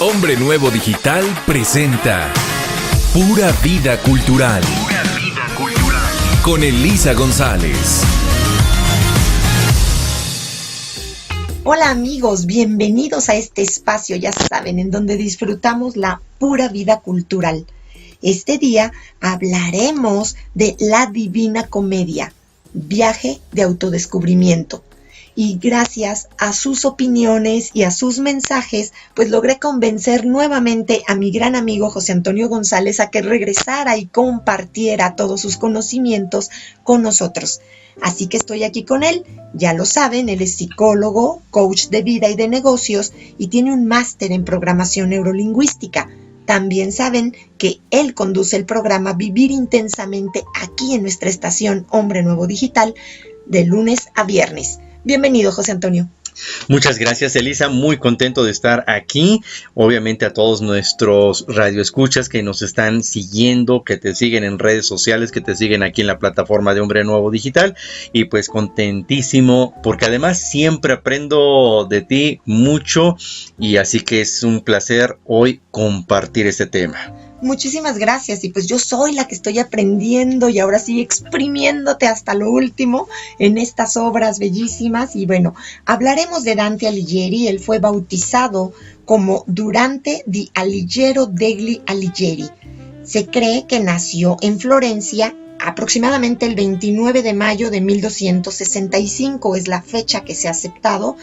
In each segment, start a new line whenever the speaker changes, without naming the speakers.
Hombre Nuevo Digital presenta Pura Vida Cultural. Pura Vida Cultural. Con Elisa González.
Hola amigos, bienvenidos a este espacio, ya saben, en donde disfrutamos la pura vida cultural. Este día hablaremos de La Divina Comedia, viaje de autodescubrimiento. Y gracias a sus opiniones y a sus mensajes, pues logré convencer nuevamente a mi gran amigo José Antonio González a que regresara y compartiera todos sus conocimientos con nosotros. Así que estoy aquí con él, ya lo saben, él es psicólogo, coach de vida y de negocios y tiene un máster en programación neurolingüística. También saben que él conduce el programa Vivir Intensamente aquí en nuestra estación Hombre Nuevo Digital de lunes a viernes. Bienvenido, José Antonio.
Muchas gracias, Elisa. Muy contento de estar aquí. Obviamente a todos nuestros radioescuchas que nos están siguiendo, que te siguen en redes sociales, que te siguen aquí en la plataforma de Hombre Nuevo Digital. Y pues contentísimo, porque además siempre aprendo de ti mucho. Y así que es un placer hoy compartir este tema.
Muchísimas gracias, y pues yo soy la que estoy aprendiendo y ahora sí exprimiéndote hasta lo último en estas obras bellísimas. Y bueno, hablaremos de Dante Alighieri. Él fue bautizado como Durante di Alighiero degli Alighieri. Se cree que nació en Florencia aproximadamente el 29 de mayo de 1265, es la fecha que se ha aceptado,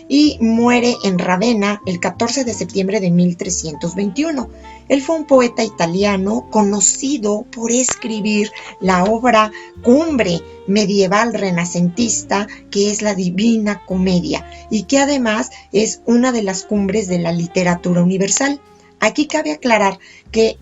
y muere en Ravenna el 14 de septiembre de 1321. Él fue un poeta italiano conocido por escribir la obra cumbre medieval renacentista que es la Divina Comedia y que además es una de las cumbres de la literatura universal. Aquí cabe aclarar que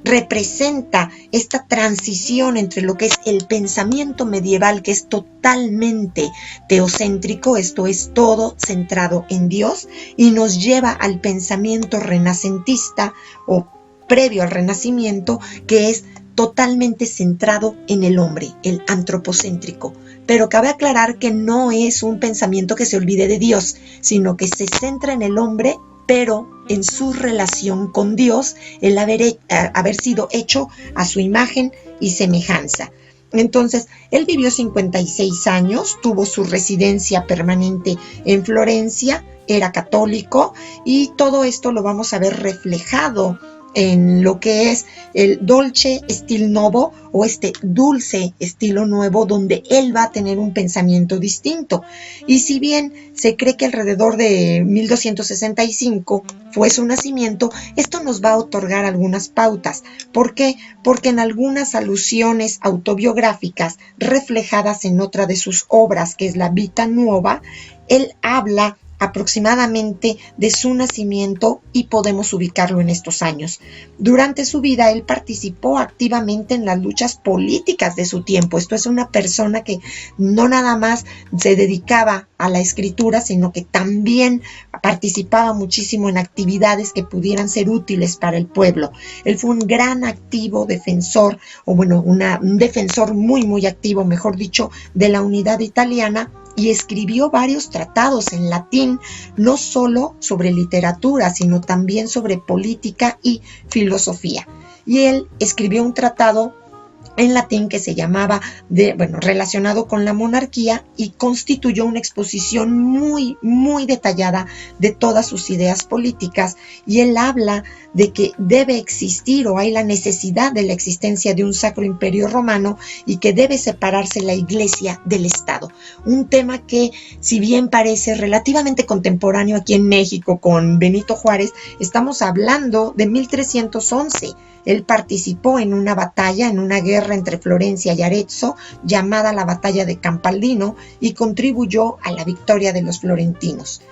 representa esta transición entre lo que es el pensamiento medieval, que es totalmente teocéntrico, esto es todo centrado en Dios, y nos lleva al pensamiento renacentista o previo al Renacimiento, que es totalmente centrado en el hombre, el antropocéntrico. Pero cabe aclarar que no es un pensamiento que se olvide de Dios, sino que se centra en el hombre, pero en su relación con Dios, el haber sido hecho a su imagen y semejanza. Entonces, él vivió 56 años, tuvo su residencia permanente en Florencia, era católico, y todo esto lo vamos a ver reflejado en lo que es el dolce stil novo o este dulce estilo nuevo, donde él va a tener un pensamiento distinto. Y si bien se cree que alrededor de 1265 fue su nacimiento, esto nos va a otorgar algunas pautas. ¿Por qué? Porque en algunas alusiones autobiográficas reflejadas en otra de sus obras, que es la Vita Nuova, él habla aproximadamente de su nacimiento y podemos ubicarlo en estos años. Durante su vida él participó activamente en las luchas políticas de su tiempo. Esto es una persona que no nada más se dedicaba a la escritura, sino que también participaba muchísimo en actividades que pudieran ser útiles para el pueblo. Él fue un gran activo defensor, o bueno, un defensor muy activo, mejor dicho, de la unidad italiana, y escribió varios tratados en latín, no solo sobre literatura, sino también sobre política y filosofía. Y él escribió un tratado en latín que se llamaba, relacionado con la monarquía, y constituyó una exposición muy detallada de todas sus ideas políticas. Y él habla de que debe existir o hay la necesidad de la existencia de un sacro imperio romano y que debe separarse la iglesia del Estado. Un tema que, si bien parece relativamente contemporáneo aquí en México con Benito Juárez, estamos hablando de 1311. Él participó en una batalla, en una guerra entre Florencia y Arezzo, llamada la Batalla de Campaldino, y contribuyó a la victoria de los florentinos.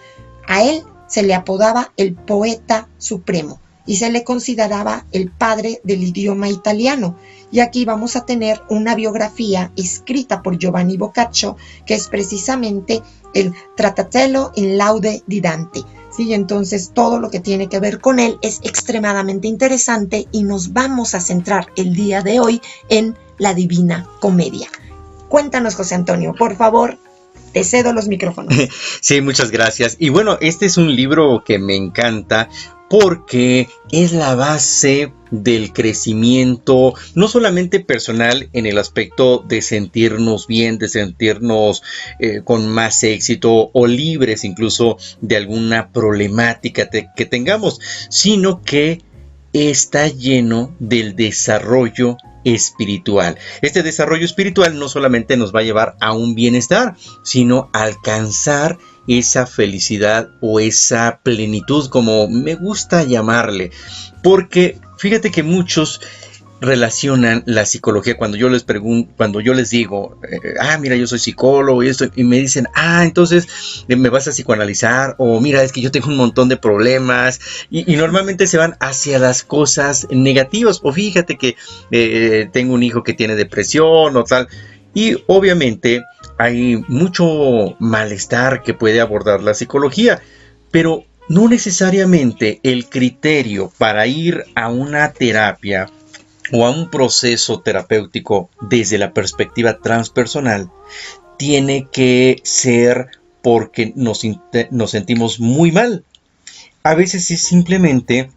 A él se le apodaba el poeta supremo y se le consideraba el padre del idioma italiano. Y aquí vamos a tener una biografía escrita por Giovanni Boccaccio, que es precisamente el Trattatello in laude di Dante. Sí, entonces todo lo que tiene que ver con él es extremadamente interesante y nos vamos a centrar el día de hoy en la Divina Comedia. Cuéntanos, José Antonio, por favor, te cedo los micrófonos.
Sí, muchas gracias. Y bueno, este es un libro que me encanta porque es la base del crecimiento, no solamente personal en el aspecto de sentirnos bien, de sentirnos con más éxito o libres incluso de alguna problemática que tengamos, sino que está lleno del desarrollo espiritual. Este desarrollo espiritual no solamente nos va a llevar a un bienestar, sino a alcanzar esa felicidad o esa plenitud, como me gusta llamarle, porque fíjate que muchos relacionan la psicología cuando yo les pregunto, cuando yo les digo, mira, yo soy psicólogo y esto, y me dicen, entonces me vas a psicoanalizar, o mira, es que yo tengo un montón de problemas, y normalmente se van hacia las cosas negativas, o fíjate que tengo un hijo que tiene depresión o tal, y obviamente hay mucho malestar que puede abordar la psicología, pero no necesariamente el criterio para ir a una terapia o a un proceso terapéutico desde la perspectiva transpersonal tiene que ser porque nos sentimos muy mal. A veces es simplemente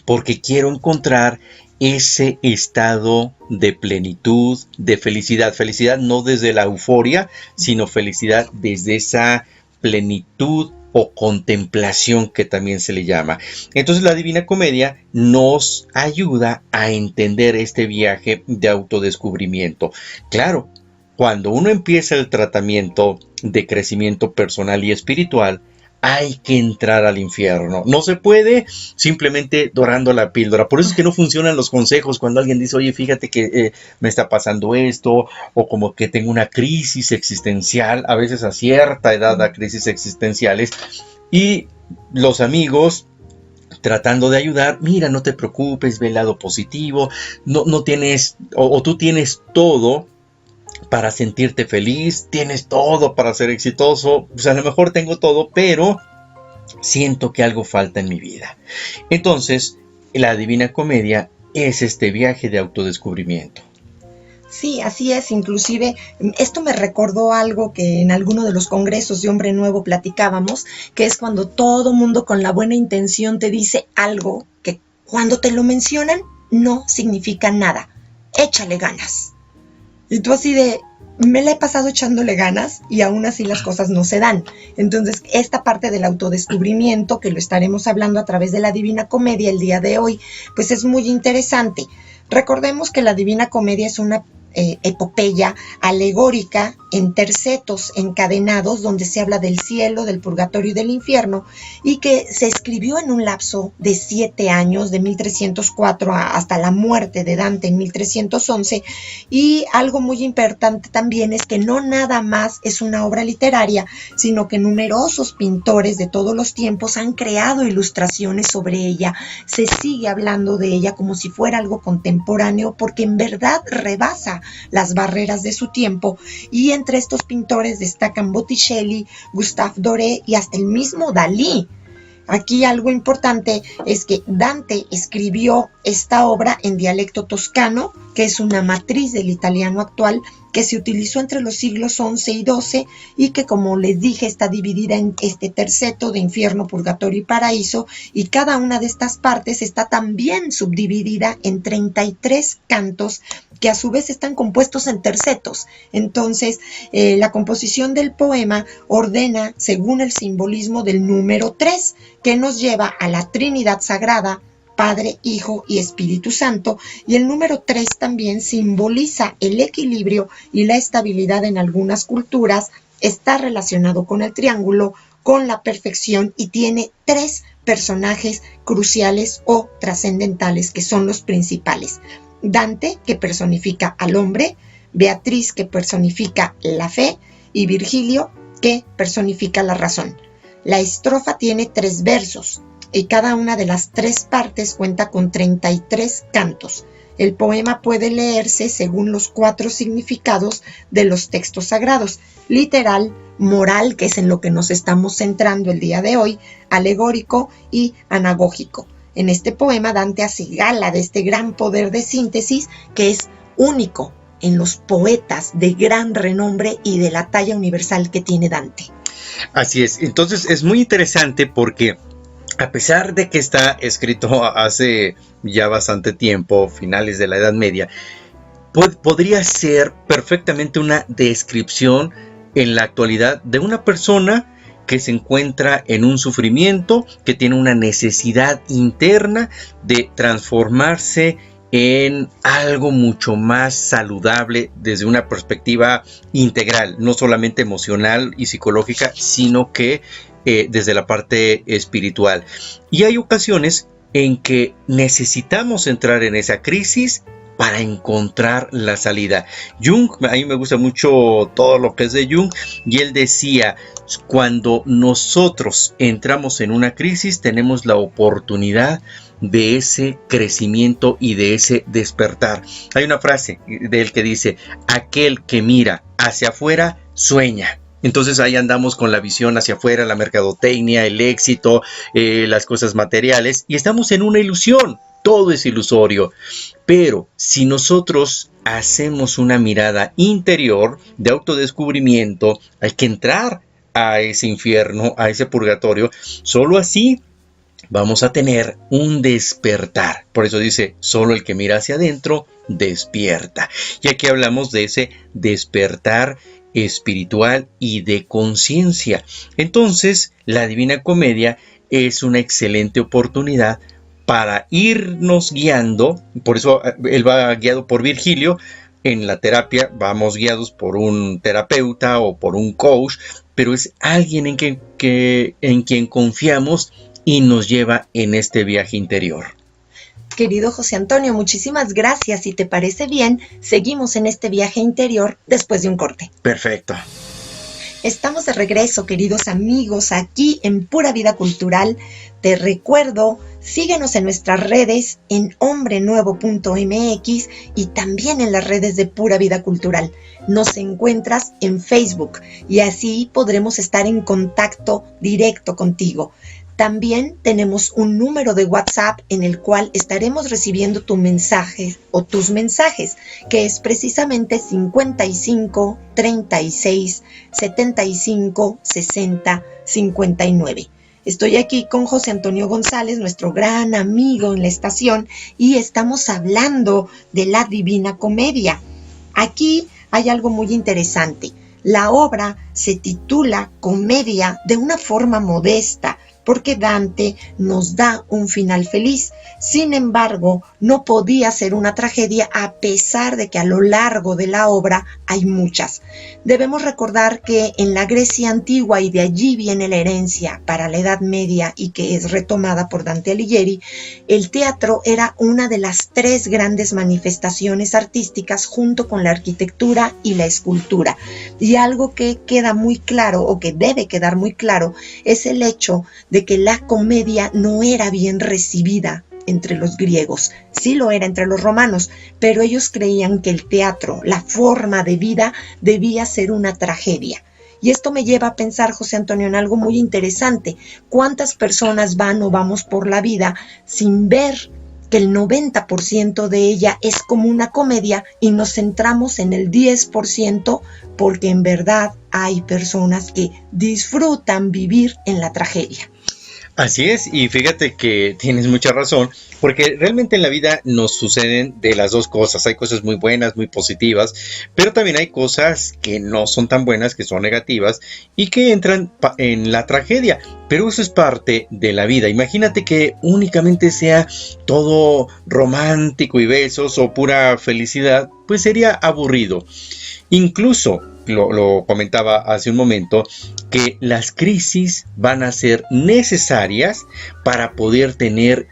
porque quiero encontrar ese estado de plenitud, de felicidad. Felicidad no desde la euforia, sino felicidad desde esa plenitud o contemplación que también se le llama. Entonces la Divina Comedia nos ayuda a entender este viaje de autodescubrimiento. Claro, cuando uno empieza el tratamiento de crecimiento personal y espiritual, hay que entrar al infierno. No se puede simplemente dorando la píldora. Por eso es que no funcionan los consejos cuando alguien dice, oye, fíjate que me está pasando esto, o como que tengo una crisis existencial. A veces a cierta edad da crisis existenciales. Y los amigos tratando de ayudar, mira, no te preocupes, ve el lado positivo, no tienes, o tú tienes todo para sentirte feliz, tienes todo para ser exitoso, pues a lo mejor tengo todo, pero siento que algo falta en mi vida. Entonces, la Divina Comedia es este viaje de autodescubrimiento.
Sí, así es. Inclusive, esto me recordó algo que en alguno de los congresos de Hombre Nuevo platicábamos, que es cuando todo mundo con la buena intención te dice algo que cuando te lo mencionan no significa nada. Échale ganas. Y tú así de, me la he pasado echándole ganas y aún así las cosas no se dan. Entonces, esta parte del autodescubrimiento, que lo estaremos hablando a través de la Divina Comedia el día de hoy, pues es muy interesante. Recordemos que la Divina Comedia es una epopeya alegórica en tercetos encadenados donde se habla del cielo, del purgatorio y del infierno, y que se escribió en un lapso de 7 años, de 1304 hasta la muerte de Dante en 1311. Y algo muy importante también es que no nada más es una obra literaria, sino que numerosos pintores de todos los tiempos han creado ilustraciones sobre ella. Se sigue hablando de ella como si fuera algo contemporáneo, porque en verdad rebasa las barreras de su tiempo, y entre estos pintores destacan Botticelli, Gustave Doré y hasta el mismo Dalí. Aquí algo importante es que Dante escribió esta obra en dialecto toscano, que es una matriz del italiano actual, que se utilizó entre los siglos XI y XII y que, como les dije, está dividida en este terceto de infierno, purgatorio y paraíso, y cada una de estas partes está también subdividida en 33 cantos que a su vez están compuestos en tercetos. Entonces, la composición del poema ordena según el simbolismo del número 3, que nos lleva a la Trinidad Sagrada, Padre, Hijo y Espíritu Santo, y el número 3 también simboliza el equilibrio y la estabilidad en algunas culturas, está relacionado con el triángulo, con la perfección, y tiene 3 personajes cruciales o trascendentales que son los principales. Dante, que personifica al hombre, Beatriz, que personifica la fe, y Virgilio, que personifica la razón. La estrofa tiene 3 versos, y cada una de las 3 partes cuenta con 33 cantos. El poema puede leerse según los 4 significados de los textos sagrados: literal, moral, que es en lo que nos estamos centrando el día de hoy, alegórico y anagógico. En este poema Dante hace gala de este gran poder de síntesis que es único en los poetas de gran renombre y de la talla universal que tiene Dante.
Así es. Entonces es muy interesante porque a pesar de que está escrito hace ya bastante tiempo, finales de la Edad Media, podría ser perfectamente una descripción en la actualidad de una persona que se encuentra en un sufrimiento, que tiene una necesidad interna de transformarse en algo mucho más saludable desde una perspectiva integral, no solamente emocional y psicológica, sino que desde la parte espiritual. Y hay ocasiones en que necesitamos entrar en esa crisis para encontrar la salida. Jung, a mí me gusta mucho todo lo que es de Jung, y él decía, cuando nosotros entramos en una crisis, tenemos la oportunidad de ese crecimiento y de ese despertar. Hay una frase de él que dice, aquel que mira hacia afuera, sueña. Entonces ahí andamos con la visión hacia afuera, la mercadotecnia, el éxito, las cosas materiales, y estamos en una ilusión. Todo es ilusorio, pero si nosotros hacemos una mirada interior de autodescubrimiento, hay que entrar a ese infierno, a ese purgatorio. Solo así vamos a tener un despertar. Por eso dice, solo el que mira hacia adentro despierta. Y aquí hablamos de ese despertar espiritual y de conciencia. Entonces, la Divina Comedia es una excelente oportunidad para irnos guiando. Por eso él va guiado por Virgilio. En la terapia vamos guiados por un terapeuta o por un coach, pero es alguien en quien confiamos y nos lleva en este viaje interior.
Querido José Antonio, muchísimas gracias. Si te parece bien, seguimos en este viaje interior después de un corte.
Perfecto.
Estamos de regreso, queridos amigos, aquí en Pura Vida Cultural. Te recuerdo, síguenos en nuestras redes en hombrenuevo.mx y también en las redes de Pura Vida Cultural. Nos encuentras en Facebook y así podremos estar en contacto directo contigo. También tenemos un número de WhatsApp en el cual estaremos recibiendo tu mensaje o tus mensajes, que es precisamente 55 36 75 60 59. Estoy aquí con José Antonio González, nuestro gran amigo en la estación, y estamos hablando de la Divina Comedia. Aquí hay algo muy interesante. La obra se titula Comedia de una forma modesta, porque Dante nos da un final feliz. Sin embargo, no podía ser una tragedia a pesar de que a lo largo de la obra hay muchas. Debemos recordar que en la Grecia antigua, y de allí viene la herencia para la Edad Media y que es retomada por Dante Alighieri, el teatro era una de las 3 grandes manifestaciones artísticas junto con la arquitectura y la escultura. Y algo que queda muy claro, o que debe quedar muy claro, es el hecho de que la comedia no era bien recibida entre los griegos. Sí lo era entre los romanos, pero ellos creían que el teatro, la forma de vida, debía ser una tragedia. Y esto me lleva a pensar, José Antonio, en algo muy interesante. ¿Cuántas personas van o vamos por la vida sin ver que el 90% de ella es como una comedia y nos centramos en el 10% porque en verdad hay personas que disfrutan vivir en la tragedia?
Así es, y fíjate que tienes mucha razón, porque realmente en la vida nos suceden de las dos cosas. Hay cosas muy buenas, muy positivas, pero también hay cosas que no son tan buenas, que son negativas y que entran en la tragedia. Pero eso es parte de la vida. Imagínate que únicamente sea todo romántico y besos o pura felicidad, pues sería aburrido. Incluso lo comentaba hace un momento, que las crisis van a ser necesarias para poder tener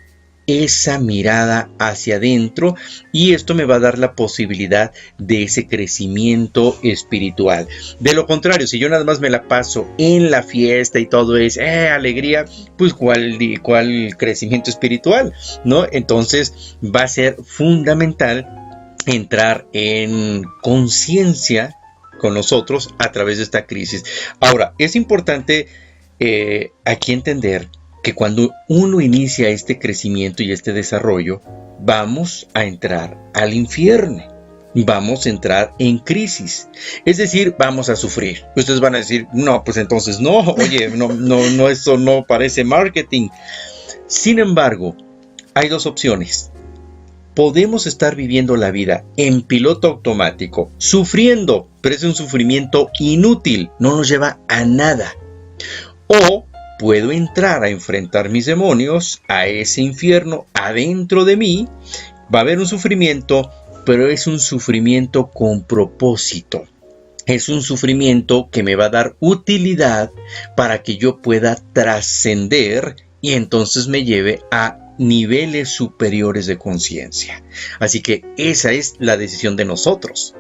esa mirada hacia adentro, y esto me va a dar la posibilidad de ese crecimiento espiritual. De lo contrario, si yo nada más me la paso en la fiesta y todo es alegría, pues ¿cuál crecimiento espiritual? ¿No? Entonces va a ser fundamental entrar en conciencia con nosotros a través de esta crisis. Ahora, es importante aquí entender que cuando uno inicia este crecimiento y este desarrollo, vamos a entrar al infierno. Vamos a entrar en crisis. Es decir, vamos a sufrir. Ustedes van a decir, no, pues entonces no, oye, no, eso no parece marketing. Sin embargo, hay dos opciones. Podemos estar viviendo la vida en piloto automático, sufriendo, pero es un sufrimiento inútil, no nos lleva a nada. O puedo entrar a enfrentar mis demonios, a ese infierno adentro de mí. Va a haber un sufrimiento, pero es un sufrimiento con propósito. Es un sufrimiento que me va a dar utilidad para que yo pueda trascender y entonces me lleve a niveles superiores de conciencia. Así que esa es la decisión de nosotros.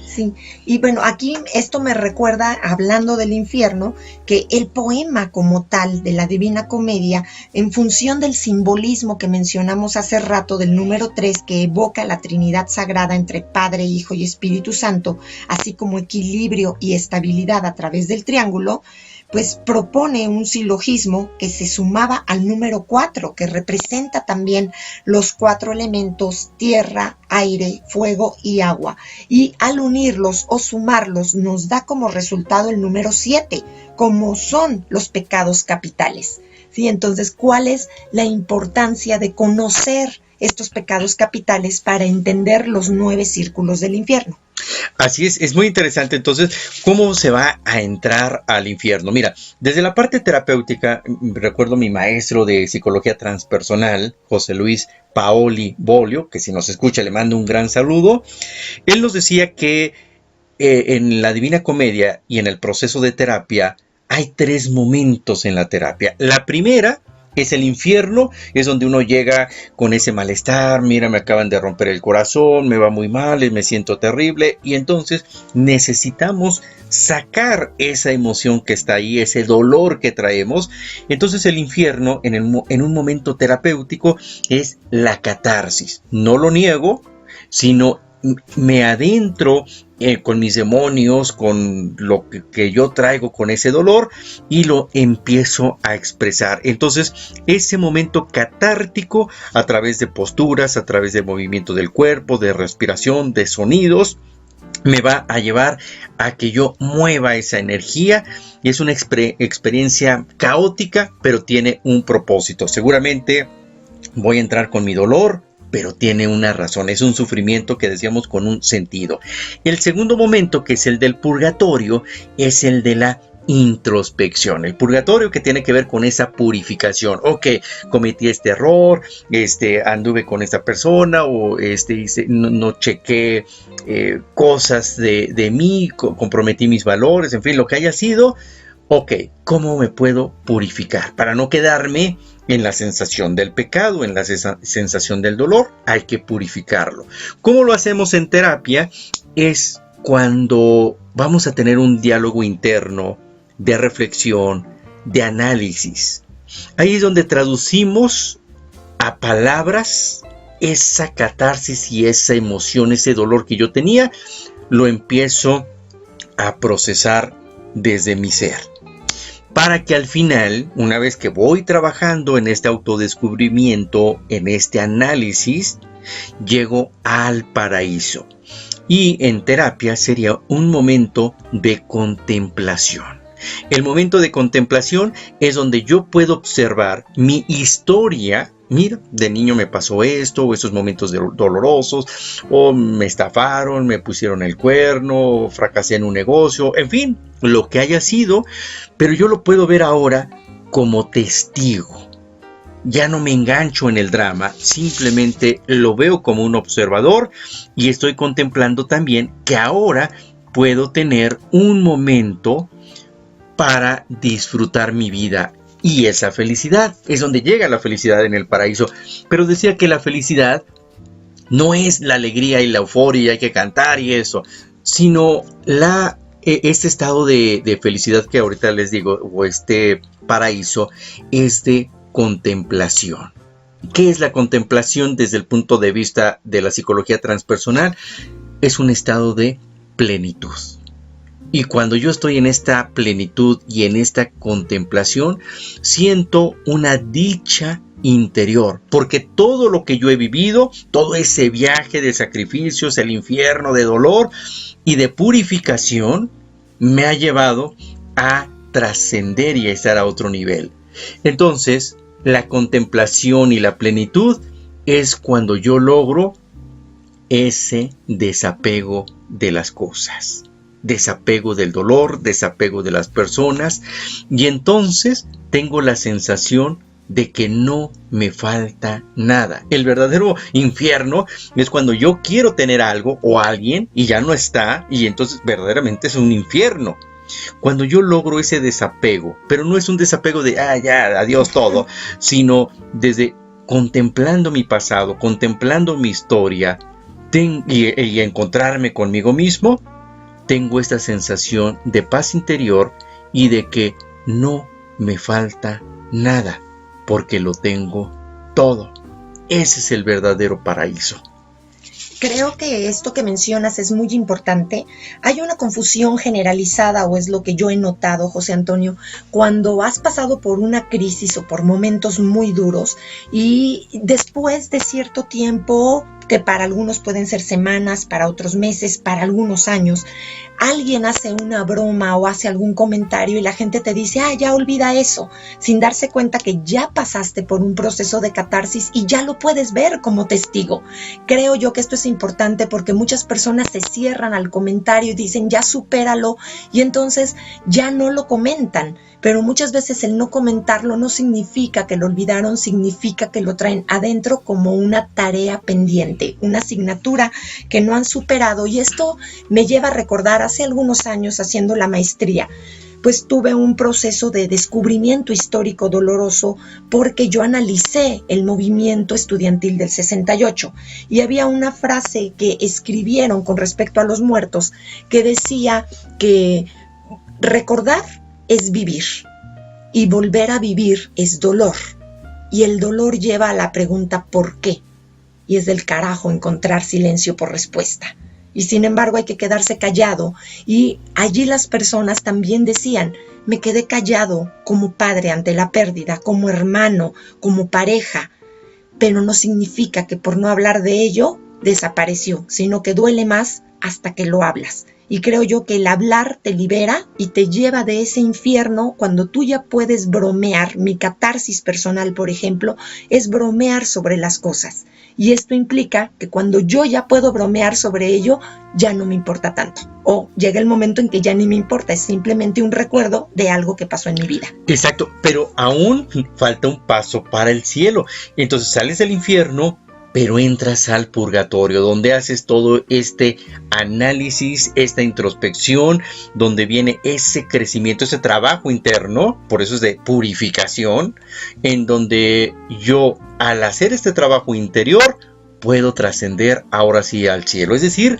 Sí, y bueno, aquí esto me recuerda, hablando del infierno, que el poema como tal de la Divina Comedia, en función del simbolismo que mencionamos hace rato del número 3, que evoca la Trinidad Sagrada entre Padre, Hijo y Espíritu Santo, así como equilibrio y estabilidad a través del triángulo, pues propone un silogismo que se sumaba al número 4, que representa también los 4 elementos: tierra, aire, fuego y agua. Y al unirlos o sumarlos nos da como resultado el número 7, como son los pecados capitales. ¿Sí? Entonces, ¿cuál es la importancia de conocer estos pecados capitales para entender los 9 círculos del infierno?
Así es muy interesante. Entonces, ¿cómo se va a entrar al infierno? Mira, desde la parte terapéutica, recuerdo mi maestro de psicología transpersonal, José Luis Paoli Bolio, que si nos escucha le mando un gran saludo. Él nos decía que en la Divina Comedia y en el proceso de terapia hay 3 momentos en la terapia. La primera es el infierno, es donde uno llega con ese malestar, mira, me acaban de romper el corazón, me va muy mal, me siento terrible, y entonces necesitamos sacar esa emoción que está ahí, ese dolor que traemos. Entonces el infierno en un momento terapéutico es la catarsis. No lo niego, sino me adentro con mis demonios, con lo que yo traigo, con ese dolor, y lo empiezo a expresar. Entonces, ese momento catártico, a través de posturas, a través de movimiento del cuerpo, de respiración, de sonidos, me va a llevar a que yo mueva esa energía. Y es una experiencia caótica, pero tiene un propósito. Seguramente voy a entrar con mi dolor, pero tiene una razón, es un sufrimiento que decíamos con un sentido. El segundo momento, que es el del purgatorio, es el de la introspección. El purgatorio, que tiene que ver con esa purificación. Ok, cometí este error, anduve con esta persona, o no chequé cosas de mí, comprometí mis valores, en fin, lo que haya sido. Ok, ¿cómo me puedo purificar? Para no quedarme en la sensación del pecado, en la sensación del dolor, hay que purificarlo. ¿Cómo lo hacemos en terapia? Es cuando vamos a tener un diálogo interno de reflexión, de análisis. Ahí es donde traducimos a palabras esa catarsis y esa emoción, ese dolor que yo tenía, lo empiezo a procesar desde mi ser. Para que al final, una vez que voy trabajando en este autodescubrimiento, en este análisis, llego al paraíso. Y en terapia sería un momento de contemplación. El momento de contemplación es donde yo puedo observar mi historia. Mira, de niño me pasó esto, o estos momentos dolorosos, o me estafaron, me pusieron el cuerno, fracasé en un negocio, en fin, lo que haya sido, pero yo lo puedo ver ahora como testigo. Ya no me engancho en el drama, simplemente lo veo como un observador y estoy contemplando también que ahora puedo tener un momento para disfrutar mi vida. Y esa felicidad es donde llega la felicidad en el paraíso. Pero decía que la felicidad no es la alegría y la euforia y hay que cantar y eso, sino este estado de felicidad que ahorita les digo, o este paraíso, es de contemplación. ¿Qué es la contemplación desde el punto de vista de la psicología transpersonal? Es un estado de plenitud. Y cuando yo estoy en esta plenitud y en esta contemplación, siento una dicha interior, porque todo lo que yo he vivido, todo ese viaje de sacrificios, el infierno, de dolor y de purificación, me ha llevado a trascender y a estar a otro nivel. Entonces, la contemplación y la plenitud es cuando yo logro ese desapego de las cosas, desapego del dolor, desapego de las personas, y entonces tengo la sensación de que no me falta nada. El verdadero infierno es cuando yo quiero tener algo o alguien y ya no está, y entonces verdaderamente es un infierno. Cuando yo logro ese desapego, pero no es un desapego de ya, adiós todo, sino desde contemplando mi pasado, contemplando mi historia y encontrarme conmigo mismo, tengo esta sensación de paz interior y de que no me falta nada, porque lo tengo todo. Ese es el verdadero paraíso.
Creo que esto que mencionas es muy importante. Hay una confusión generalizada, o es lo que yo he notado, José Antonio, cuando has pasado por una crisis o por momentos muy duros y después de cierto tiempo, que para algunos pueden ser semanas, para otros meses, para algunos años, alguien hace una broma o hace algún comentario y la gente te dice, ya olvida eso, sin darse cuenta que ya pasaste por un proceso de catarsis y ya lo puedes ver como testigo. Creo yo que esto es importante porque muchas personas se cierran al comentario y dicen, ya supéralo, y entonces ya no lo comentan. Pero muchas veces el no comentarlo no significa que lo olvidaron, significa que lo traen adentro como una tarea pendiente, una asignatura que no han superado. Y esto me lleva a recordar hace algunos años haciendo la maestría, pues tuve un proceso de descubrimiento histórico doloroso porque yo analicé el movimiento estudiantil del 68 y había una frase que escribieron con respecto a los muertos que decía que recordar es vivir y volver a vivir es dolor, y el dolor lleva a la pregunta ¿por qué? Y es del carajo encontrar silencio por respuesta. Y sin embargo hay que quedarse callado, y allí las personas también decían, me quedé callado como padre ante la pérdida, como hermano, como pareja, pero no significa que por no hablar de ello desapareció, sino que duele más hasta que lo hablas. Y creo yo que el hablar te libera y te lleva de ese infierno cuando tú ya puedes bromear. Mi catarsis personal, por ejemplo, es bromear sobre las cosas. Y esto implica que cuando yo ya puedo bromear sobre ello, ya no me importa tanto. O llega el momento en que ya ni me importa, es simplemente un recuerdo de algo que pasó en mi vida.
Exacto, pero aún falta un paso para el cielo. Entonces sales del infierno, pero entras al purgatorio, donde haces todo este análisis, esta introspección, donde viene ese crecimiento, ese trabajo interno, por eso es de purificación, en donde yo, al hacer este trabajo interior, puedo trascender ahora sí al cielo. Es decir,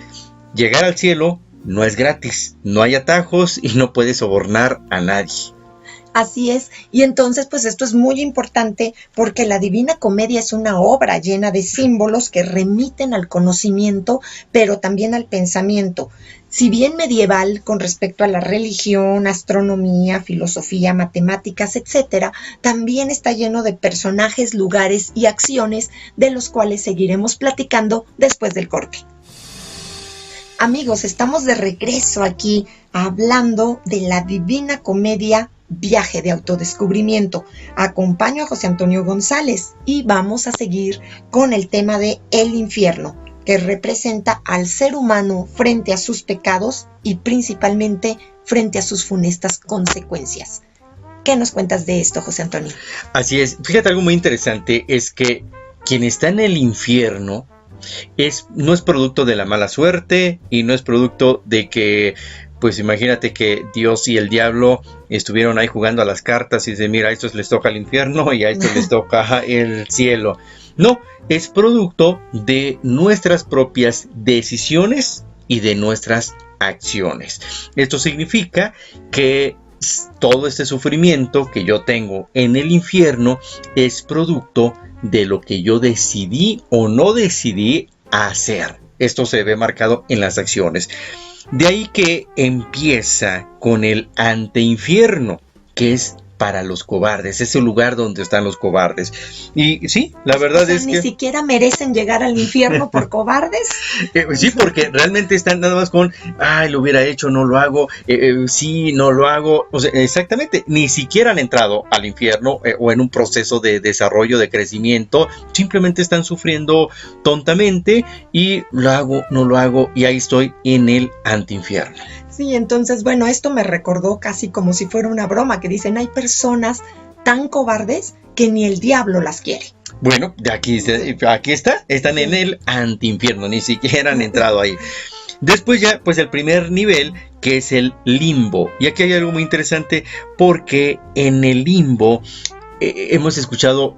llegar al cielo no es gratis, no hay atajos y no puedes sobornar a nadie.
Así es, y entonces pues esto es muy importante porque la Divina Comedia es una obra llena de símbolos que remiten al conocimiento, pero también al pensamiento. Si bien medieval con respecto a la religión, astronomía, filosofía, matemáticas, etcétera, también está lleno de personajes, lugares y acciones de los cuales seguiremos platicando después del corte. Amigos, estamos de regreso aquí hablando de la Divina Comedia, Viaje de autodescubrimiento. Acompaño a José Antonio González y vamos a seguir con el tema de el infierno, que representa al ser humano frente a sus pecados y principalmente frente a sus funestas consecuencias. ¿Qué nos cuentas de esto, José Antonio?
Así es, fíjate, algo muy interesante es que quien está en el infierno no es producto de la mala suerte y no es producto de que, pues imagínate que Dios y el diablo estuvieron ahí jugando a las cartas y dicen, mira, a estos les toca el infierno y a estos les toca el cielo. No, es producto de nuestras propias decisiones y de nuestras acciones. Esto significa que todo este sufrimiento que yo tengo en el infierno es producto de lo que yo decidí o no decidí hacer. Esto se ve marcado en las acciones. De ahí que empieza con el anteinfierno, que es para los cobardes, es el lugar donde están los cobardes. Y sí, la verdad es
ni
que...
ni siquiera merecen llegar al infierno por cobardes.
Sí, porque realmente están nada más con, lo hubiera hecho, no lo hago, sí, no lo hago. O sea, exactamente, ni siquiera han entrado al infierno o en un proceso de desarrollo, de crecimiento, simplemente están sufriendo tontamente y lo hago, no lo hago, y ahí estoy en el antiinfierno.
Sí, entonces, bueno, esto me recordó casi como si fuera una broma, que dicen, hay personas tan cobardes que ni el diablo las quiere.
Bueno, aquí está, están en el antiinfierno, ni siquiera han entrado ahí. Después ya, pues el primer nivel, que es el limbo. Y aquí hay algo muy interesante, porque en el limbo hemos escuchado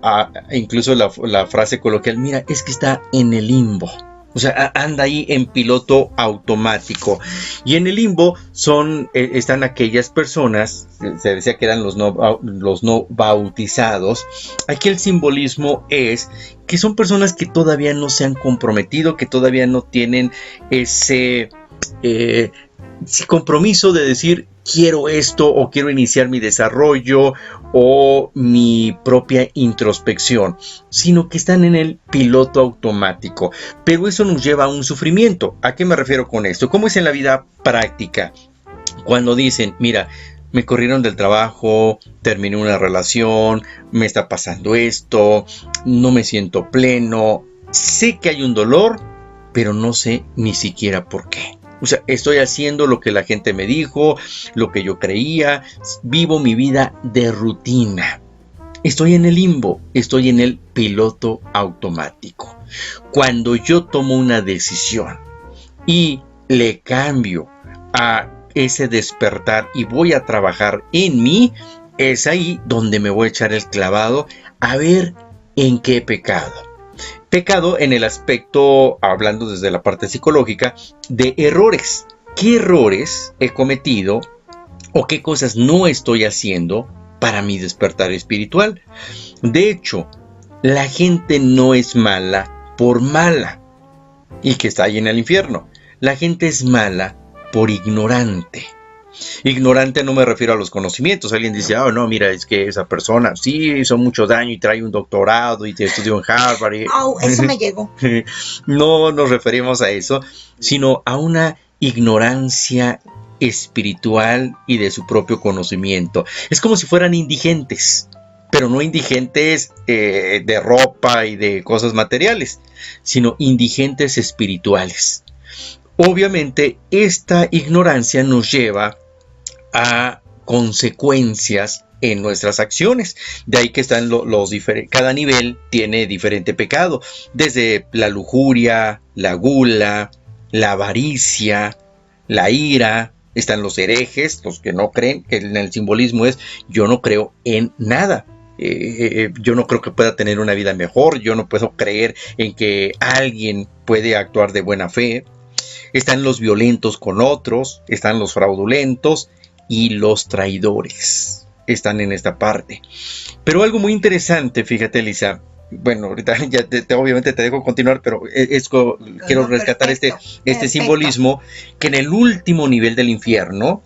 incluso la frase coloquial, mira, es que está en el limbo. O sea, anda ahí en piloto automático. Y en el limbo están aquellas personas, se decía que eran los no bautizados. Aquí el simbolismo es que son personas que todavía no se han comprometido, que todavía no tienen ese compromiso de decir, quiero esto, o quiero iniciar mi desarrollo o mi propia introspección, sino que están en el piloto automático. Pero eso nos lleva a un sufrimiento. ¿A qué me refiero con esto? ¿Cómo es en la vida práctica? Cuando dicen, mira, me corrieron del trabajo, terminé una relación, me está pasando esto, no me siento pleno, sé que hay un dolor, pero no sé ni siquiera por qué. O sea, estoy haciendo lo que la gente me dijo, lo que yo creía, vivo mi vida de rutina. Estoy en el limbo, estoy en el piloto automático. Cuando yo tomo una decisión y le cambio a ese despertar y voy a trabajar en mí, es ahí donde me voy a echar el clavado a ver en qué he pecado. Pecado en el aspecto, hablando desde la parte psicológica, de errores. ¿Qué errores he cometido o qué cosas no estoy haciendo para mi despertar espiritual? De hecho, la gente no es mala por mala y que está ahí en el infierno. La gente es mala por ignorante. Ignorante no me refiero a los conocimientos. Alguien dice, no, mira, es que esa persona sí hizo mucho daño y trae un doctorado y estudió en Harvard.
Eso me llegó.
No nos referimos a eso, sino a una ignorancia espiritual y de su propio conocimiento. Es como si fueran indigentes, pero no indigentes de ropa y de cosas materiales, sino indigentes espirituales. Obviamente, esta ignorancia nos lleva a consecuencias en nuestras acciones. De ahí que están los diferentes. Cada nivel tiene diferente pecado. Desde la lujuria, la gula, la avaricia, la ira. Están los herejes, los que no creen, que en el simbolismo es yo no creo en nada. Yo no creo que pueda tener una vida mejor. Yo no puedo creer en que alguien puede actuar de buena fe. Están los violentos con otros, están los fraudulentos y los traidores. Están en esta parte. Pero algo muy interesante, fíjate, Elisa. Bueno, ahorita ya obviamente te dejo continuar, pero quiero rescatar este simbolismo, que en el último nivel del infierno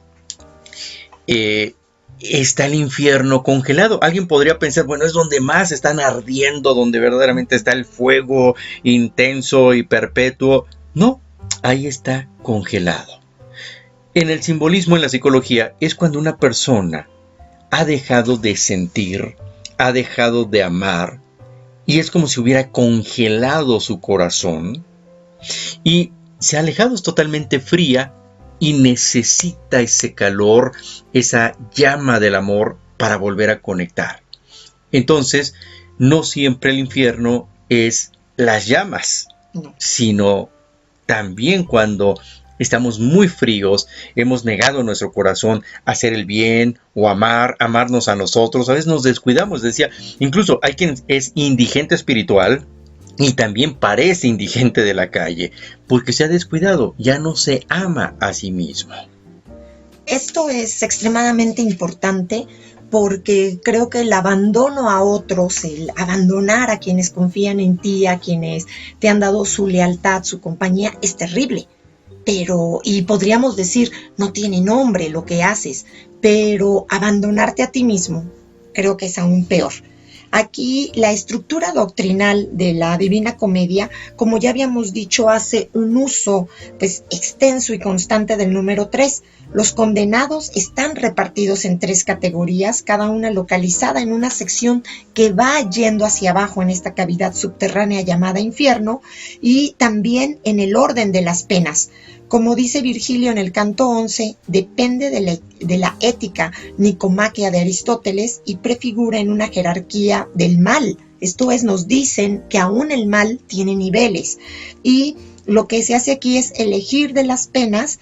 está el infierno congelado. Alguien podría pensar, bueno, es donde más están ardiendo, donde verdaderamente está el fuego intenso y perpetuo. No, ahí está congelado. En el simbolismo, en la psicología, es cuando una persona ha dejado de sentir, ha dejado de amar, y es como si hubiera congelado su corazón, y se ha alejado, es totalmente fría, y necesita ese calor, esa llama del amor para volver a conectar. Entonces, no siempre el infierno es las llamas, sino también cuando estamos muy fríos, hemos negado nuestro corazón a hacer el bien o amarnos a nosotros. A veces nos descuidamos. Decía, incluso hay quien es indigente espiritual y también parece indigente de la calle, porque se ha descuidado, ya no se ama a sí mismo.
Esto es extremadamente importante porque creo que el abandono a otros, el abandonar a quienes confían en ti, a quienes te han dado su lealtad, su compañía, es terrible. Y podríamos decir, no tiene nombre lo que haces, pero abandonarte a ti mismo creo que es aún peor. Aquí la estructura doctrinal de la Divina Comedia, como ya habíamos dicho, hace un uso pues extenso y constante del número 3. Los condenados están repartidos en 3 categorías, cada una localizada en una sección que va yendo hacia abajo en esta cavidad subterránea llamada infierno, y también en el orden de las penas. Como dice Virgilio en el canto 11, depende de la ética nicomaquea de Aristóteles y prefigura en una jerarquía del mal. Esto es, nos dicen que aún el mal tiene niveles, y lo que se hace aquí es elegir de las penas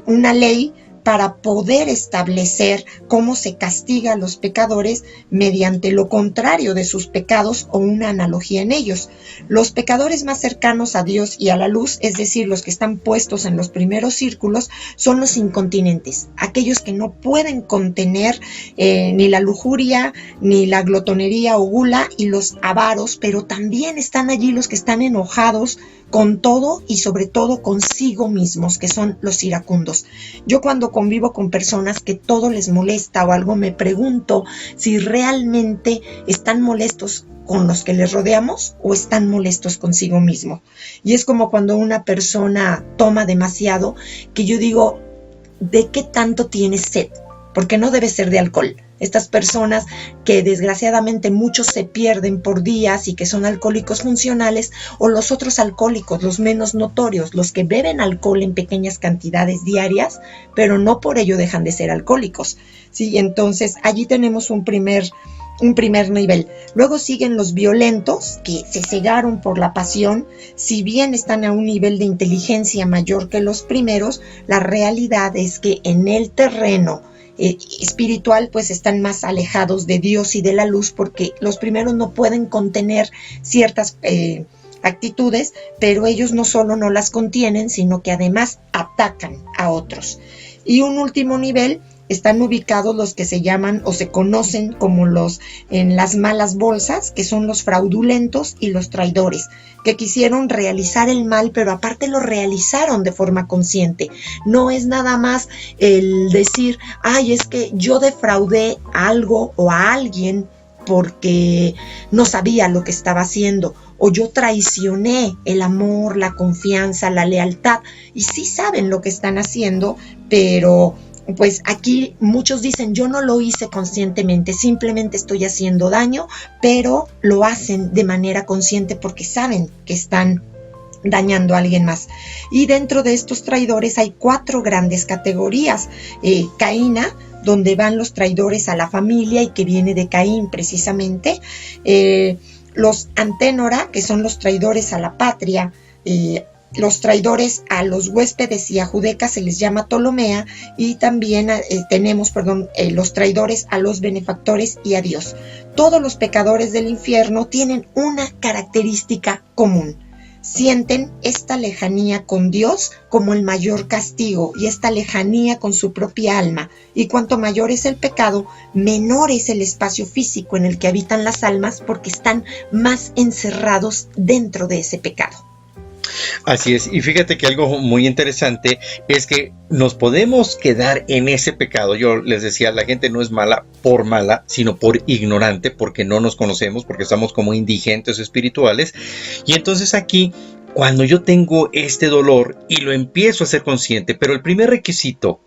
una ley para poder establecer cómo se castiga a los pecadores mediante lo contrario de sus pecados o una analogía en ellos. Los pecadores más cercanos a Dios y a la luz, es decir, los que están puestos en los primeros círculos, son los incontinentes, aquellos que no pueden contener ni la lujuria, ni la glotonería o gula, y los avaros, pero también están allí los que están enojados con todo y sobre todo consigo mismos, que son los iracundos. Yo cuando convivo con personas que todo les molesta o algo, me pregunto si realmente están molestos con los que les rodeamos o están molestos consigo mismo. Y es como cuando una persona toma demasiado, que yo digo, ¿de qué tanto tienes sed? Porque no debe ser de alcohol. Estas personas que desgraciadamente muchos se pierden por días y que son alcohólicos funcionales, o los otros alcohólicos, los menos notorios, los que beben alcohol en pequeñas cantidades diarias, pero no por ello dejan de ser alcohólicos. Sí, entonces allí tenemos un primer nivel. Luego siguen los violentos, que se cegaron por la pasión. Si bien están a un nivel de inteligencia mayor que los primeros, la realidad es que en el terreno espiritual pues están más alejados de Dios y de la luz, porque los primeros no pueden contener ciertas actitudes, pero ellos no solo no las contienen, sino que además atacan a otros. Y un último nivel están ubicados los que se llaman o se conocen como los en las malas bolsas, que son los fraudulentos y los traidores, que quisieron realizar el mal, pero aparte lo realizaron de forma consciente. No es nada más el decir, ay, es que yo defraudé a algo o a alguien porque no sabía lo que estaba haciendo, o yo traicioné el amor, la confianza, la lealtad, y sí saben lo que están haciendo, pero pues aquí muchos dicen, yo no lo hice conscientemente, simplemente estoy haciendo daño, pero lo hacen de manera consciente porque saben que están dañando a alguien más. Y dentro de estos traidores hay 4 grandes categorías. Caína, donde van los traidores a la familia y que viene de Caín precisamente. Los Anténora, que son los traidores a la patria. Los traidores a los huéspedes y a Judeca se les llama Ptolomea, y también tenemos los traidores a los benefactores y a Dios. Todos los pecadores del infierno tienen una característica común: sienten esta lejanía con Dios como el mayor castigo y esta lejanía con su propia alma, y cuanto mayor es el pecado, menor es el espacio físico en el que habitan las almas, porque están más encerrados dentro de ese pecado.
Así es, y fíjate que algo muy interesante es que nos podemos quedar en ese pecado. Yo les decía, la gente no es mala por mala, sino por ignorante, porque no nos conocemos, porque estamos como indigentes espirituales. Y entonces aquí, cuando yo tengo este dolor y lo empiezo a ser consciente, pero el primer requisito,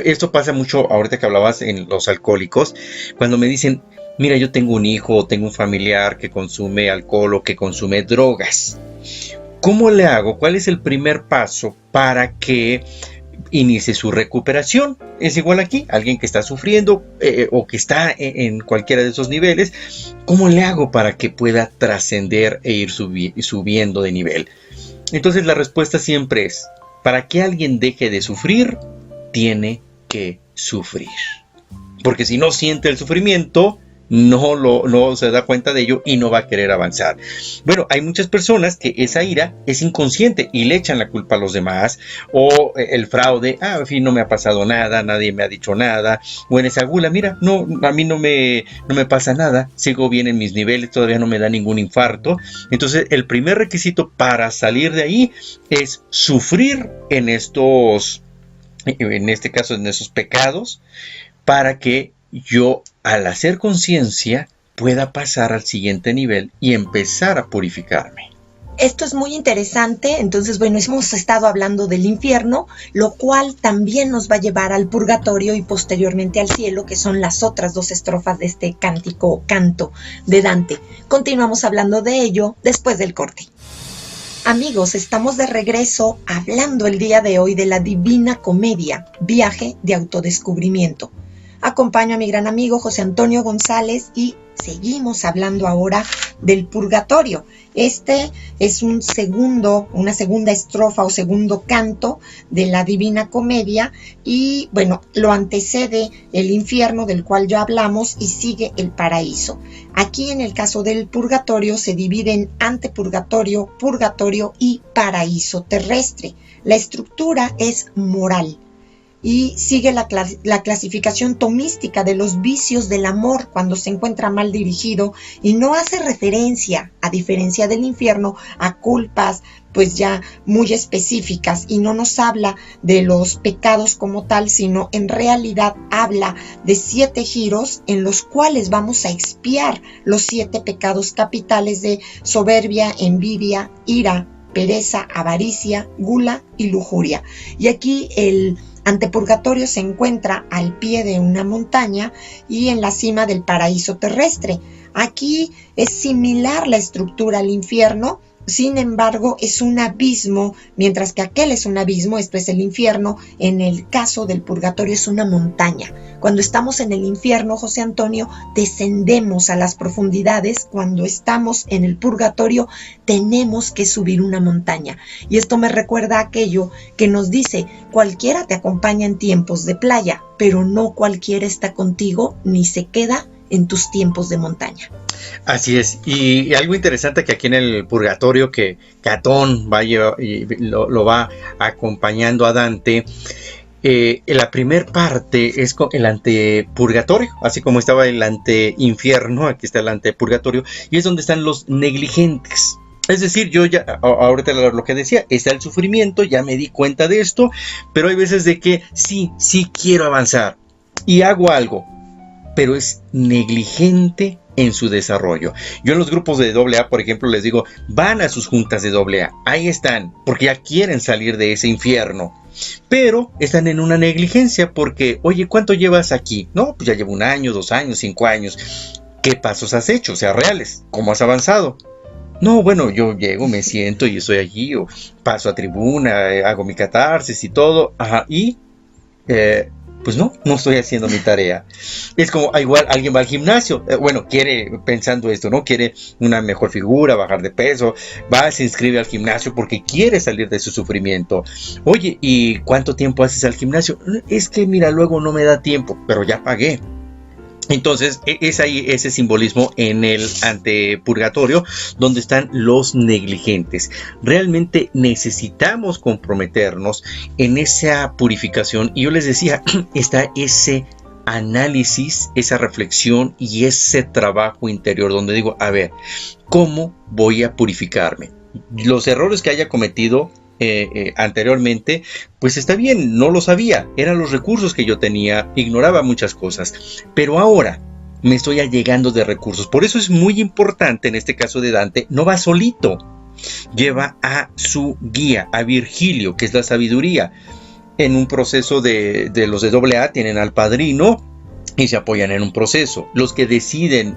esto pasa mucho ahorita que hablabas en los alcohólicos, cuando me dicen, mira, yo tengo un hijo o tengo un familiar que consume alcohol o que consume drogas. ¿Cómo le hago? ¿Cuál es el primer paso para que inicie su recuperación? Es igual aquí, alguien que está sufriendo o que está en cualquiera de esos niveles. ¿Cómo le hago para que pueda trascender e ir subiendo de nivel? Entonces la respuesta siempre es, para que alguien deje de sufrir, tiene que sufrir. Porque si no siente el sufrimiento, no se da cuenta de ello y no va a querer avanzar. Bueno, hay muchas personas que esa ira es inconsciente y le echan la culpa a los demás, o el fraude, en fin, no me ha pasado nada, nadie me ha dicho nada, o en esa gula, mira, no, a mí no me pasa nada, sigo bien en mis niveles, todavía no me da ningún infarto. Entonces el primer requisito para salir de ahí es sufrir en este caso en esos pecados, para que yo al hacer conciencia pueda pasar al siguiente nivel y empezar a purificarme.
Esto es muy interesante. Entonces, bueno, hemos estado hablando del infierno, lo cual también nos va a llevar al purgatorio y posteriormente al cielo, que son las otras 2 estrofas de este canto de Dante. Continuamos hablando de ello después del corte. Amigos, estamos de regreso hablando el día de hoy de la Divina Comedia, viaje de autodescubrimiento. Acompaño a mi gran amigo José Antonio González y seguimos hablando ahora del purgatorio. Este es una segunda estrofa o segundo canto de la Divina Comedia y bueno, lo antecede el infierno del cual ya hablamos y sigue el paraíso. Aquí en el caso del purgatorio se divide en antepurgatorio, purgatorio y paraíso terrestre. La estructura es moral y sigue la clasificación tomística de los vicios del amor cuando se encuentra mal dirigido y no hace referencia, a diferencia del infierno, a culpas pues ya muy específicas y no nos habla de los pecados como tal, sino en realidad habla de 7 giros en los cuales vamos a expiar los 7 pecados capitales de soberbia, envidia, ira, pereza, avaricia, gula y lujuria. Y aquí el antepurgatorio se encuentra al pie de una montaña y en la cima del paraíso terrestre. Aquí es similar la estructura al infierno, sin embargo es un abismo, mientras que aquel es un abismo, esto es el infierno. En el caso del purgatorio es una montaña. Cuando estamos en el infierno, José Antonio, descendemos a las profundidades. Cuando estamos en el purgatorio tenemos que subir una montaña. Y esto me recuerda a aquello que nos dice: cualquiera te acompaña en tiempos de playa, pero no cualquiera está contigo ni se queda en tus tiempos de montaña.
Así es, y algo interesante que aquí en el purgatorio que Catón lo va acompañando a Dante, la primer parte es el antepurgatorio, así como estaba el anteinfierno, aquí está el antepurgatorio, y es donde están los negligentes. Es decir, yo ya, ahorita lo que decía, está el sufrimiento, ya me di cuenta de esto, pero hay veces de que sí quiero avanzar y hago algo, pero es negligente en su desarrollo. Yo en los grupos de AA, por ejemplo, les digo, van a sus juntas de AA, ahí están, porque ya quieren salir de ese infierno, pero están en una negligencia porque, oye, ¿cuánto llevas aquí? No, pues ya llevo 1 año, 2 años, 5 años. ¿Qué pasos has hecho? O sea, reales, ¿cómo has avanzado? No, bueno, yo llego, me siento y estoy allí, o paso a tribuna, hago mi catarsis y todo, y pues no estoy haciendo mi tarea. Es como, igual alguien va al gimnasio, quiere, pensando esto, ¿no? Quiere una mejor figura, bajar de peso, se inscribe al gimnasio porque quiere salir de su sufrimiento. Oye, ¿y cuánto tiempo haces al gimnasio? Es que mira, luego no me da tiempo, pero ya pagué. Entonces es ahí ese simbolismo en el antepurgatorio donde están los negligentes. Realmente necesitamos comprometernos en esa purificación, y yo les decía, está ese análisis, esa reflexión y ese trabajo interior donde digo, a ver, ¿cómo voy a purificarme? Los errores que haya cometido anteriormente, pues está bien, no lo sabía, eran los recursos que yo tenía, ignoraba muchas cosas, pero ahora me estoy allegando de recursos. Por eso es muy importante, en este caso de Dante, no va solito, lleva a su guía, a Virgilio, que es la sabiduría. En un proceso de los de AA tienen al padrino y se apoyan en un proceso. Los que deciden,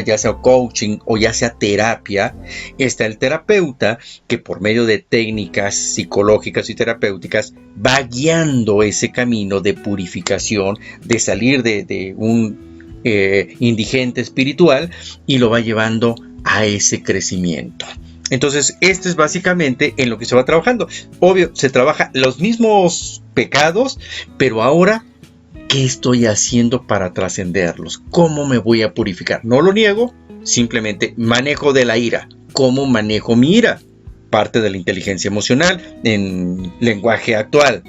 ya sea coaching o ya sea terapia, está el terapeuta que por medio de técnicas psicológicas y terapéuticas va guiando ese camino de purificación, de salir de un indigente espiritual, y lo va llevando a ese crecimiento. Entonces, esto es básicamente en lo que se va trabajando. Obvio, se trabaja los mismos pecados, pero ahora, ¿qué estoy haciendo para trascenderlos? ¿Cómo me voy a purificar? No lo niego, simplemente manejo de la ira. ¿Cómo manejo mi ira? Parte de la inteligencia emocional en lenguaje actual.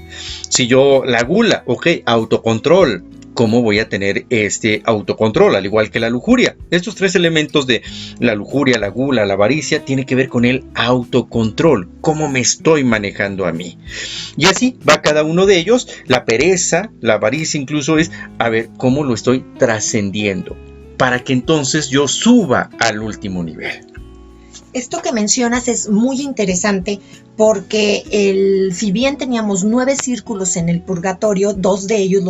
Si yo la gula, autocontrol. ¿Cómo voy a tener este autocontrol? Al igual que la lujuria. Estos 3 elementos de la lujuria, la gula, la avaricia, tiene que ver con el autocontrol. ¿Cómo me estoy manejando a mí? Y así va cada uno de ellos. La pereza, la avaricia incluso es, a ver, ¿cómo lo estoy trascendiendo? Para que entonces yo suba al último nivel.
Esto que mencionas es muy interesante porque si bien teníamos 9 círculos en el purgatorio, 2 de ellos,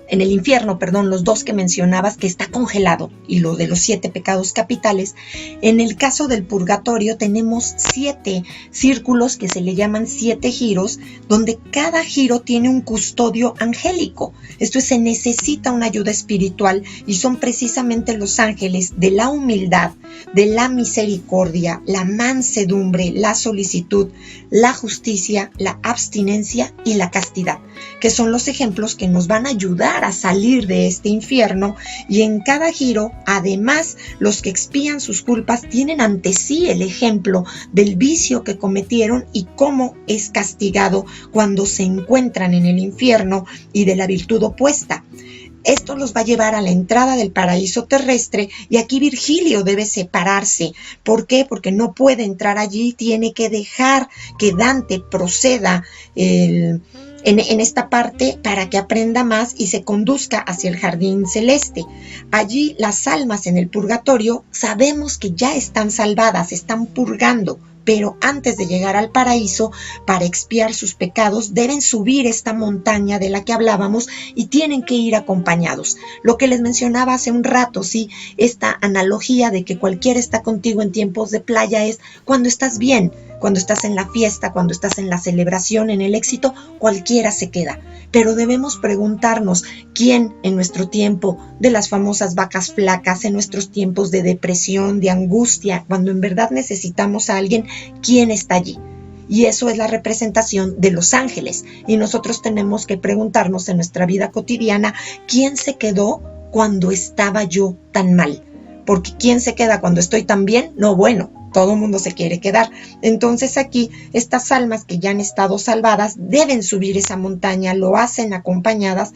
en el infierno, los 2 que mencionabas, que está congelado, y lo de los 7 pecados capitales, en el caso del purgatorio tenemos 7 círculos que se le llaman 7 giros, donde cada giro tiene un custodio angélico. Esto es, se necesita una ayuda espiritual y son precisamente los ángeles de la humildad, de la misericordia, la mansedumbre, la solicitud, la justicia, la abstinencia y la castidad, que son los ejemplos que nos van a ayudar a salir de este infierno. Y en cada giro, además, los que expían sus culpas tienen ante sí el ejemplo del vicio que cometieron y cómo es castigado cuando se encuentran en el infierno, y de la virtud opuesta. Esto los va a llevar a la entrada del paraíso terrestre, y aquí Virgilio debe separarse. ¿Por qué? Porque no puede entrar allí, tiene que dejar que Dante proceda en esta parte para que aprenda más y se conduzca hacia el jardín celeste. Allí las almas en el purgatorio sabemos que ya están salvadas, están purgando, pero antes de llegar al paraíso, para expiar sus pecados, deben subir esta montaña de la que hablábamos y tienen que ir acompañados. Lo que les mencionaba hace un rato, sí, esta analogía de que cualquiera está contigo en tiempos de playa es cuando estás bien, cuando estás en la fiesta, cuando estás en la celebración, en el éxito, cualquiera se queda. Pero debemos preguntarnos, ¿quién en nuestro tiempo de las famosas vacas flacas, en nuestros tiempos de depresión, de angustia, cuando en verdad necesitamos a alguien, quién está allí? Y eso es la representación de los ángeles. Y nosotros tenemos que preguntarnos en nuestra vida cotidiana, ¿quién se quedó cuando estaba yo tan mal? Porque ¿quién se queda cuando estoy tan bien? No, bueno, todo el mundo se quiere quedar. Entonces aquí estas almas que ya han estado salvadas deben subir esa montaña, lo hacen acompañadas.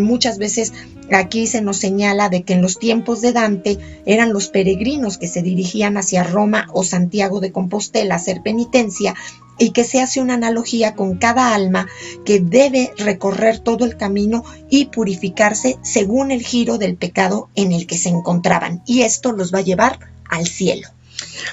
Muchas veces aquí se nos señala de que en los tiempos de Dante eran los peregrinos que se dirigían hacia Roma o Santiago de Compostela a hacer penitencia, y que se hace una analogía con cada alma que debe recorrer todo el camino y purificarse según el giro del pecado en el que se encontraban, y esto los va a llevar al cielo.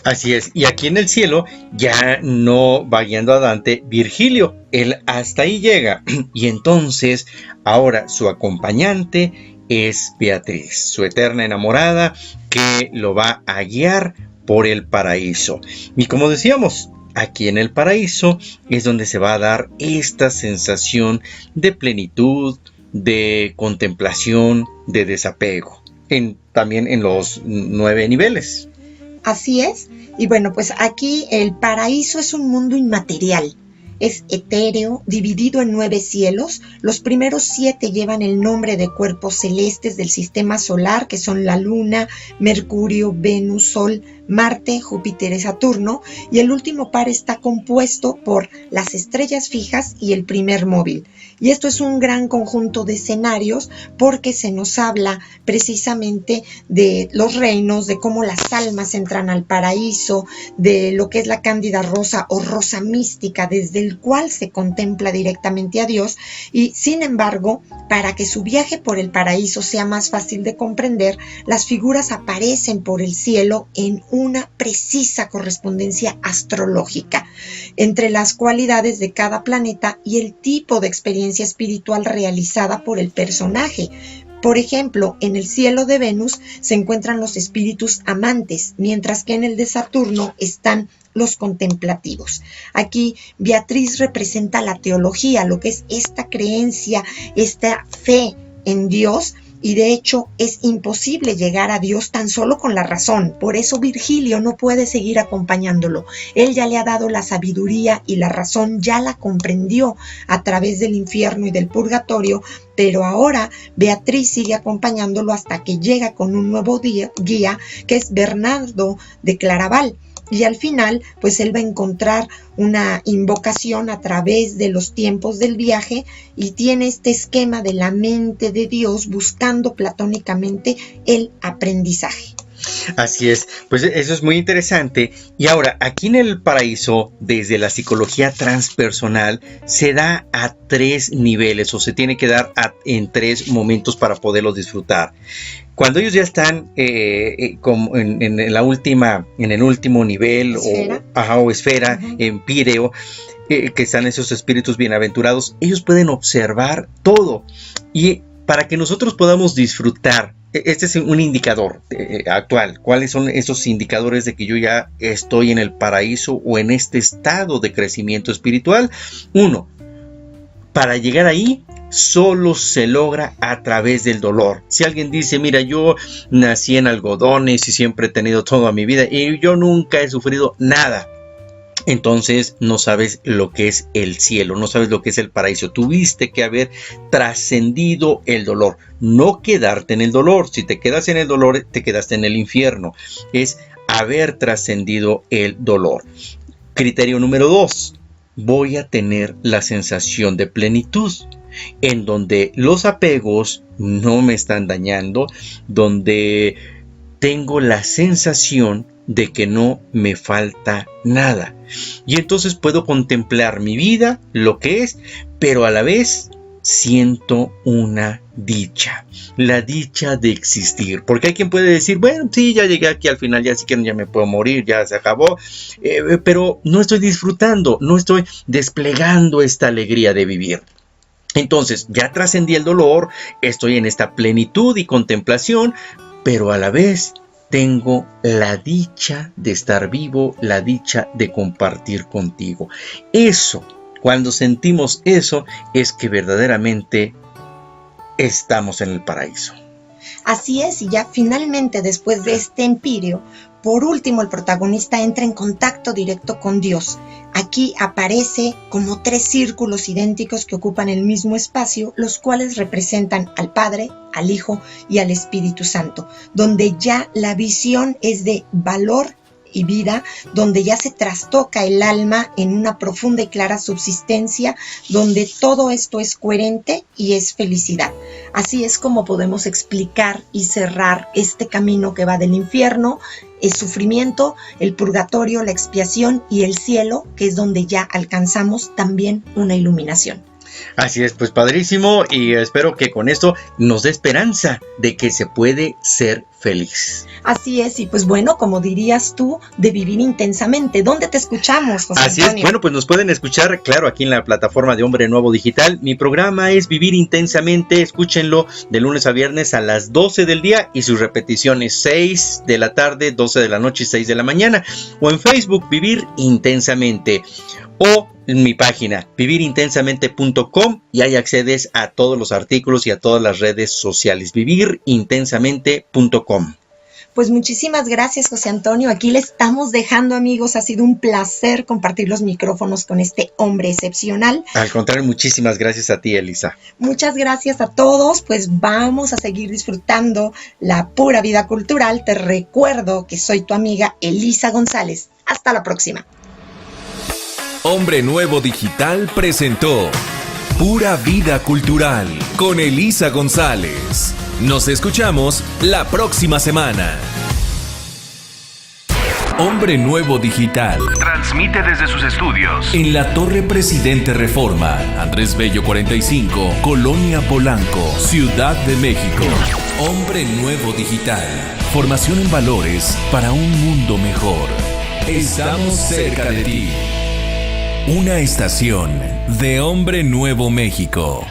Así es, y aquí en el cielo ya no va guiando a Dante Virgilio, él hasta ahí llega, y entonces ahora su acompañante es Beatriz, su eterna enamorada, que lo va a guiar por el paraíso. Y como decíamos, aquí en el paraíso es donde se va a dar esta sensación de plenitud, de contemplación, de desapego, también en los 9 niveles.
Así es, y bueno, pues aquí el paraíso es un mundo inmaterial, es etéreo, dividido en 9 cielos. Los primeros 7 llevan el nombre de cuerpos celestes del sistema solar, que son la Luna, Mercurio, Venus, Sol, Marte, Júpiter y Saturno, y el último par está compuesto por las estrellas fijas y el primer móvil. Y esto es un gran conjunto de escenarios porque se nos habla precisamente de los reinos, de cómo las almas entran al paraíso, de lo que es la cándida rosa o rosa mística, desde el cual se contempla directamente a Dios. Y sin embargo, para que su viaje por el paraíso sea más fácil de comprender, las figuras aparecen por el cielo en una precisa correspondencia astrológica entre las cualidades de cada planeta y el tipo de experiencia espiritual realizada por el personaje. Por ejemplo, en el cielo de Venus se encuentran los espíritus amantes, mientras que en el de Saturno están los contemplativos. Aquí Beatriz representa la teología, lo que es esta creencia, esta fe en Dios. Y de hecho es imposible llegar a Dios tan solo con la razón. Por eso Virgilio no puede seguir acompañándolo. Él ya le ha dado la sabiduría y la razón, ya la comprendió a través del infierno y del purgatorio, pero ahora Beatriz sigue acompañándolo hasta que llega con un nuevo guía, que es Bernardo de Claraval. Y al final, pues él va a encontrar una invocación a través de los tiempos del viaje y tiene este esquema de la mente de Dios buscando platónicamente el aprendizaje.
Así es, pues eso es muy interesante. Y ahora, aquí en el paraíso, desde la psicología transpersonal, se da a 3 niveles, o se tiene que dar en 3 momentos para poderlos disfrutar. Cuando ellos ya están como en el último nivel, o esfera, empíreo, que están esos espíritus bienaventurados, ellos pueden observar todo. Y para que nosotros podamos disfrutar, este es un indicador actual. ¿Cuáles son esos indicadores de que yo ya estoy en el paraíso o en este estado de crecimiento espiritual? 1, para llegar ahí, solo se logra a través del dolor. Si alguien dice, mira, yo nací en algodones y siempre he tenido toda mi vida y yo nunca he sufrido nada, entonces no sabes lo que es el cielo, no sabes lo que es el paraíso. Tuviste que haber trascendido el dolor, no quedarte en el dolor. Si te quedas en el dolor, te quedaste en el infierno. Es haber trascendido el dolor. Criterio número 2, voy a tener la sensación de plenitud, en donde los apegos no me están dañando, donde tengo la sensación de que no me falta nada. Y entonces puedo contemplar mi vida, lo que es, pero a la vez siento una dicha, la dicha de existir. Porque hay quien puede decir, bueno, sí, ya llegué aquí al final, ya sí que ya me puedo morir, ya se acabó, pero no estoy disfrutando, no estoy desplegando esta alegría de vivir. Entonces, ya trascendí el dolor, estoy en esta plenitud y contemplación, pero a la vez tengo la dicha de estar vivo, la dicha de compartir contigo. Eso, cuando sentimos eso, es que verdaderamente estamos en el paraíso.
Así es, y ya finalmente, después de este empíreo, por último, el protagonista entra en contacto directo con Dios. Aquí aparece como 3 círculos idénticos que ocupan el mismo espacio, los cuales representan al Padre, al Hijo y al Espíritu Santo, donde ya la visión es de valor y vida, donde ya se trastoca el alma en una profunda y clara subsistencia, donde todo esto es coherente y es felicidad. Así es como podemos explicar y cerrar este camino que va del infierno, el sufrimiento, el purgatorio, la expiación y el cielo, que es donde ya alcanzamos también una iluminación.
Así es, pues padrísimo, y espero que con esto nos dé esperanza de que se puede ser feliz.
Así es, y pues bueno, como dirías tú, de vivir intensamente. ¿Dónde te escuchamos, José
Así
Antonio?
es, bueno, pues nos pueden escuchar, claro, aquí en la plataforma de Hombre Nuevo Digital. Mi programa es Vivir Intensamente, escúchenlo de lunes a viernes a las 12 del día y sus repeticiones 6 de la tarde, 12 de la noche y 6 de la mañana. O en Facebook, Vivir Intensamente. O en mi página, vivirintensamente.com, y ahí accedes a todos los artículos y a todas las redes sociales. vivirintensamente.com.
Pues muchísimas gracias, José Antonio. Aquí le estamos dejando, amigos. Ha sido un placer compartir los micrófonos con este hombre excepcional.
Al contrario, muchísimas gracias a ti, Elisa.
Muchas gracias a todos. Pues vamos a seguir disfrutando la pura vida cultural. Te recuerdo que soy tu amiga Elisa González. Hasta la próxima.
Hombre Nuevo Digital presentó Pura Vida Cultural con Elisa González. Nos escuchamos la próxima semana. Hombre Nuevo Digital
transmite desde sus estudios
en la Torre Presidente Reforma, Andrés Bello 45, Colonia Polanco, Ciudad de México. Hombre Nuevo Digital. Formación en valores para un mundo mejor. Estamos cerca de ti. Una estación de Hombre Nuevo México.